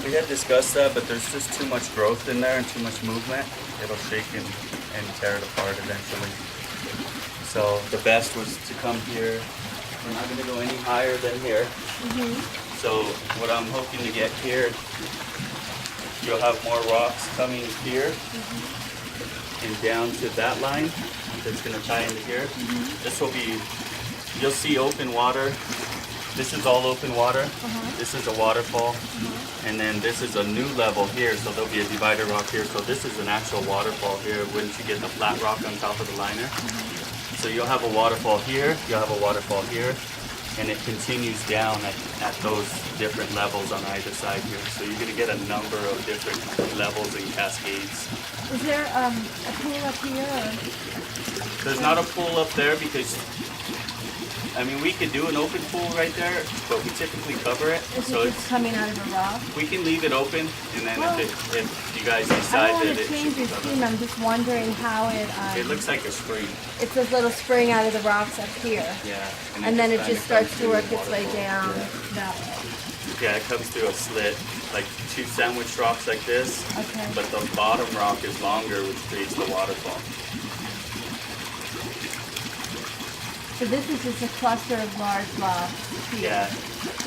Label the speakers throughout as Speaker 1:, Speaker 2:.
Speaker 1: We had discussed that, but there's just too much growth in there and too much movement. It'll shake and tear it apart eventually. So the best was to come here. We're not going to go any higher than here. So what I'm hoping to get here, you'll have more rocks coming here and down to that line that's going to tie into here. This will be, you'll see open water. This is all open water. This is a waterfall. And then this is a new level here, so there'll be a divider rock here. So this is an actual waterfall here once you get the flat rock on top of the liner. So you'll have a waterfall here, you'll have a waterfall here, and it continues down at those different levels on either side here. So you're going to get a number of different levels and cascades.
Speaker 2: Is there a pool up here? Or?
Speaker 1: There's not a pool up there because, I mean, we could do an open pool right there, but we typically cover it.
Speaker 2: Is it just coming out of a rock?
Speaker 1: We can leave it open, and then if you guys
Speaker 2: I
Speaker 1: decide
Speaker 2: don't
Speaker 1: that
Speaker 2: want to
Speaker 1: it
Speaker 2: change your
Speaker 1: should be
Speaker 2: theme.
Speaker 1: covered.
Speaker 2: I'm just wondering how it...
Speaker 1: It looks like a spring.
Speaker 2: It's this little spring out of the rocks up here.
Speaker 1: Yeah.
Speaker 2: And then it
Speaker 1: kinda
Speaker 2: just starts
Speaker 1: comes
Speaker 2: to work
Speaker 1: through
Speaker 2: its
Speaker 1: the
Speaker 2: way
Speaker 1: waterfall.
Speaker 2: down
Speaker 1: Yeah.
Speaker 2: that way.
Speaker 1: Yeah, it comes through a slit, like two sandwich rocks like this.
Speaker 2: Okay.
Speaker 1: But the bottom rock is longer, which creates the waterfall.
Speaker 2: So this is just a cluster of large rocks here.
Speaker 1: Yeah.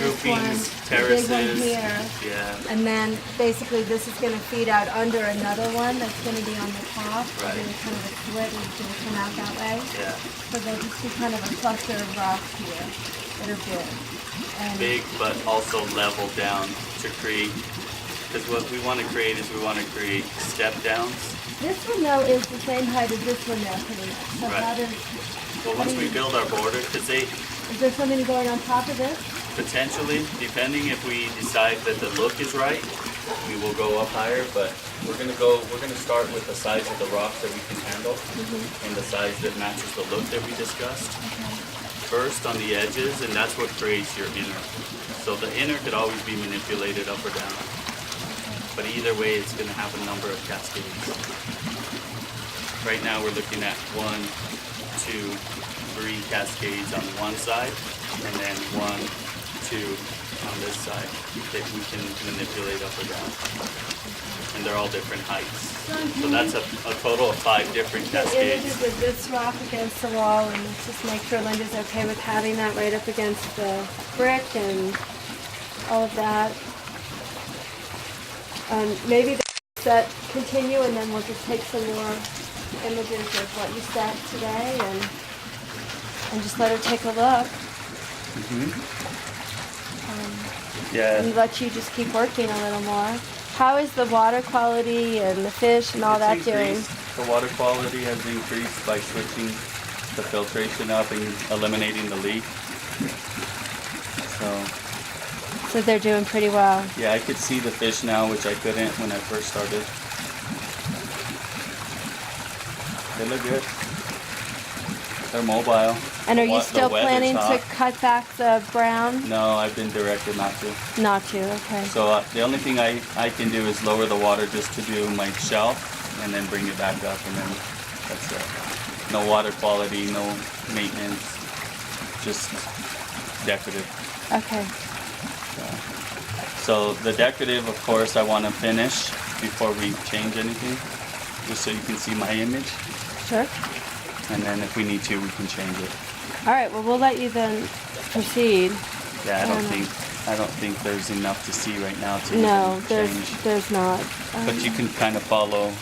Speaker 2: This one,
Speaker 1: Groupings,
Speaker 2: the
Speaker 1: terraces.
Speaker 2: big one here.
Speaker 1: Yeah.
Speaker 2: And then basically this is going to feed out under another one that's going to be on the top.
Speaker 1: Right.
Speaker 2: There's kind of a slit and it's going to come out that way.
Speaker 1: Yeah.
Speaker 2: So there'll just be kind of a cluster of rocks here that are big. And
Speaker 1: Big, but also level down to create, because what we want to create is we want to create step downs.
Speaker 2: this one though is the same height as this one there pretty much. So
Speaker 1: Right.
Speaker 2: how does,
Speaker 1: Well, once we build our border, because they
Speaker 2: is there something going on top of this?
Speaker 1: potentially, depending if we decide that the look is right, we will go up higher, but we're gonna start with the size of the rocks that we can handle and the size that matches the look that we discussed. First on the edges, and that's what creates your inner. So the inner could always be manipulated up or down. But either way, it's gonna have a number of cascades. Right now we're looking at 1, 2, 3 cascades on one side, and then 1, 2 on this side that we can manipulate up or down. And they're all different heights. So that's a total of 5 different
Speaker 2: The
Speaker 1: cascades.
Speaker 2: images of this rock against the wall and just make sure Linda's okay with having that right up against the brick and all of that. Maybe that continue and then we'll just take some more images of what you said today and just let her take a look
Speaker 1: Yeah.
Speaker 2: and let you just keep working a little more. How is the water quality and the fish and all that
Speaker 1: It's
Speaker 2: doing?
Speaker 1: increased. The water quality has increased by switching the filtration up and eliminating the leak.
Speaker 2: So they're doing pretty well.
Speaker 1: Yeah, I could see the fish now, which I couldn't when I first started. They look good. They're mobile.
Speaker 2: And are you
Speaker 1: The
Speaker 2: still
Speaker 1: weather's
Speaker 2: planning to
Speaker 1: hot.
Speaker 2: cut back the brown?
Speaker 1: No, I've been directed not to.
Speaker 2: Not to, okay.
Speaker 1: So the only thing I can do is lower the water just to do my shelf and then bring it back up, and then that's it. No water quality, no maintenance, just decorative.
Speaker 2: Okay.
Speaker 1: So the decorative, of course, I want to finish before we change anything, just so you can see my image.
Speaker 2: Sure.
Speaker 1: And then if we need to, we can change it.
Speaker 2: All right, well, we'll let you then proceed.
Speaker 1: Yeah, I don't think there's enough to see right now to
Speaker 2: No,
Speaker 1: even change.
Speaker 2: there's not.
Speaker 1: But you can kind of follow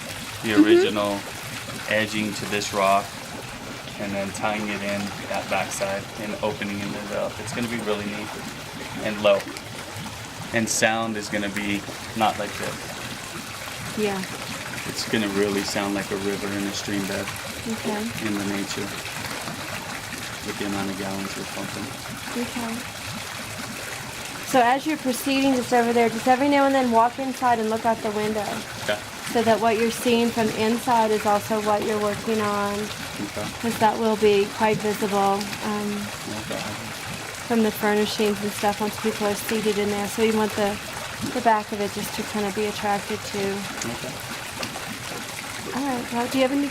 Speaker 1: the original edging to this rock and then tying it in that backside and opening it up. It's going to be really neat and low. And sound is going to be not like this.
Speaker 2: Yeah.
Speaker 1: It's going to really sound like a river in a stream bed
Speaker 2: Okay.
Speaker 1: in the nature with the amount of gallons we're pumping.
Speaker 2: Okay. So as you're proceeding just over there, just every now and then walk inside and look out the window
Speaker 1: Okay.
Speaker 2: so that what you're seeing from inside is also what you're working on,
Speaker 1: Okay.
Speaker 2: because that will be quite visible
Speaker 1: Okay.
Speaker 2: from the furnishings and stuff once people are seated in there. So you want the back of it just to kind of be attracted to.
Speaker 1: Okay.
Speaker 2: All right. Well, do you have any